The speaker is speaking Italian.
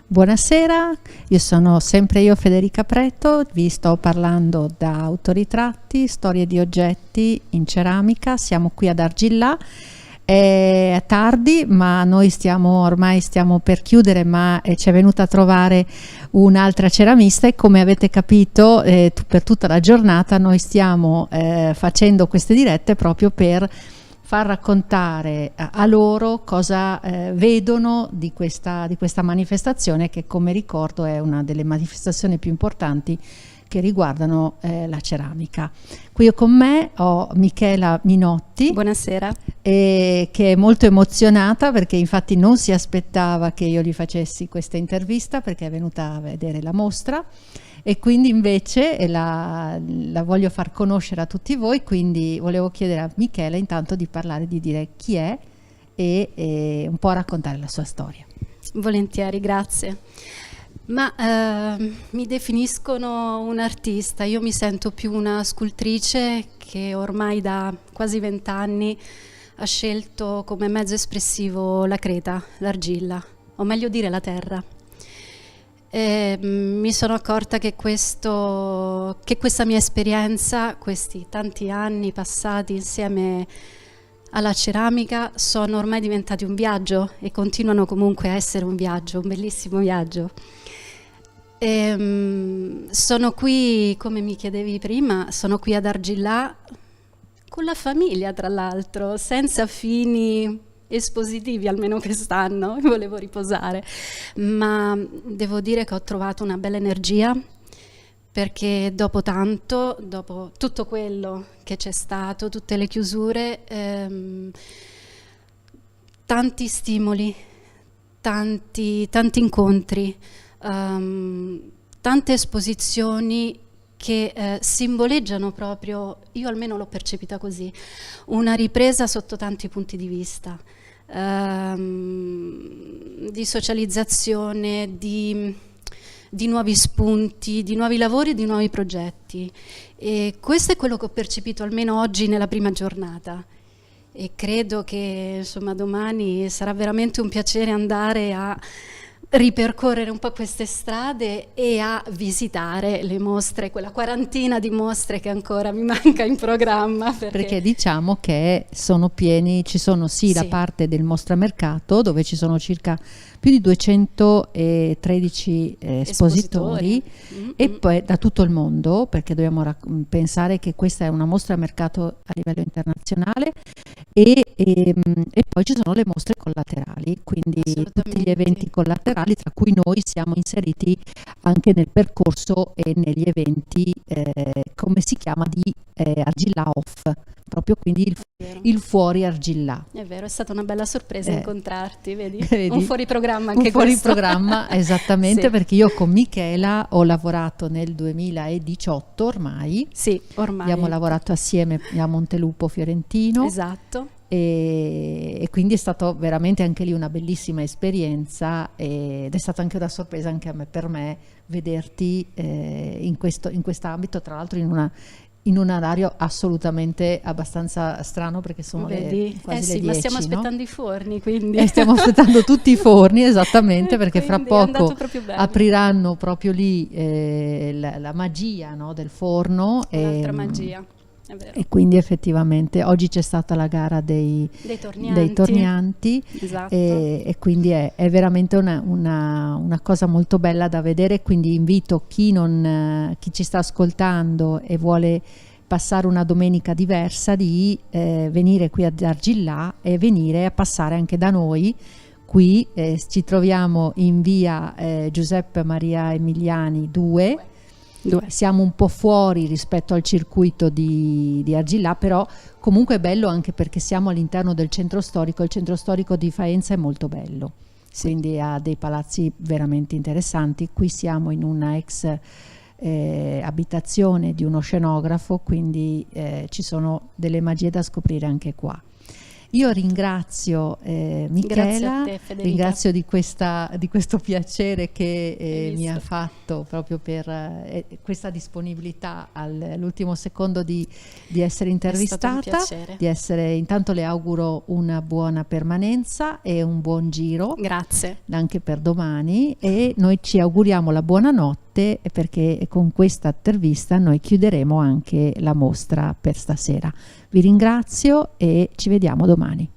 Buonasera, io sono sempre io Federica Preto, vi sto parlando da Autoritratti, storie di oggetti in ceramica. Siamo qui ad Argillà, è tardi ma noi ormai stiamo per chiudere, ma ci è venuta a trovare un'altra ceramista e come avete capito per tutta la giornata noi stiamo facendo queste dirette proprio per far raccontare a loro cosa vedono di questa manifestazione, che come ricordo è una delle manifestazioni più importanti che riguardano la ceramica. Qui con me ho Michela Minotti. Buonasera. Che è molto emozionata perché infatti non si aspettava che io gli facessi questa intervista, perché è venuta a vedere la mostra e quindi invece la voglio far conoscere a tutti voi, quindi volevo chiedere a Michela intanto di parlare, di dire chi è e un po' raccontare la sua storia. Volentieri, grazie. Ma mi definiscono un'artista, io mi sento più una scultrice che ormai da quasi 20 anni ha scelto come mezzo espressivo la creta, l'argilla, o meglio dire la terra. E mi sono accorta che questa mia esperienza, questi tanti anni passati insieme alla ceramica, sono ormai diventati un viaggio e continuano comunque a essere un viaggio, un bellissimo viaggio. Sono qui, come mi chiedevi prima, sono qui ad Argillà con la famiglia, tra l'altro, senza fini espositivi, almeno quest'anno, volevo riposare, ma devo dire che ho trovato una bella energia, perché dopo tutto quello che c'è stato, tutte le chiusure, tanti stimoli, tanti incontri, tante esposizioni che simboleggiano proprio, io almeno l'ho percepita così, una ripresa sotto tanti punti di vista, di socializzazione, di nuovi spunti, di nuovi lavori e di nuovi progetti. E questo è quello che ho percepito almeno oggi nella prima giornata. E credo che insomma domani sarà veramente un piacere andare a ripercorrere un po' queste strade e a visitare le mostre, quella quarantina di mostre che ancora mi manca in programma. Perché diciamo che sono pieni, ci sono la parte del mostramercato dove ci sono circa più di 213 espositori e poi da tutto il mondo, perché dobbiamo pensare che questa è una mostra mercato a livello internazionale e poi ci sono le mostre collaterali, quindi tutti gli eventi collaterali, tra cui noi siamo inseriti anche nel percorso e negli eventi come si chiama di Argillà Off, proprio quindi il fuori Argillà. È vero, è stata una bella sorpresa incontrarti, vedi? Un fuori programma anche questo. Un fuori programma, esattamente, sì. Perché io con Michela ho lavorato nel 2018 ormai. Sì, ormai. Abbiamo lavorato assieme a Montelupo Fiorentino. Esatto. E quindi è stato veramente anche lì una bellissima esperienza ed è stata anche una sorpresa anche per me vederti in quest'ambito, tra l'altro in un orario assolutamente abbastanza strano, perché sono quasi le 10, ma stiamo aspettando i forni, quindi stiamo aspettando tutti i forni, esattamente, perché fra quindi poco apriranno proprio lì la magia, no, del forno. Un'altra magia. E quindi effettivamente oggi c'è stata la gara dei tornianti. Esatto. E quindi è veramente una cosa molto bella da vedere, quindi invito chi ci sta ascoltando e vuole passare una domenica diversa di venire qui ad Argillà e venire a passare anche da noi. Qui ci troviamo in via Giuseppe Maria Emiliani 2. Siamo un po' fuori rispetto al circuito di Argillà, però comunque è bello anche perché siamo all'interno del centro storico. Il centro storico di Faenza è molto bello, quindi ha dei palazzi veramente interessanti. Qui siamo in una ex abitazione di uno scenografo, quindi ci sono delle magie da scoprire anche qua. Io ringrazio Michela, Grazie a te, Federica. ringrazio di questo piacere che mi ha fatto proprio per questa disponibilità all'ultimo secondo di essere intervistata. È stato un piacere. Intanto le auguro una buona permanenza e un buon giro. Grazie. Anche per domani, e noi ci auguriamo la buonanotte, perché con questa intervista noi chiuderemo anche la mostra per stasera. Vi ringrazio e ci vediamo domani.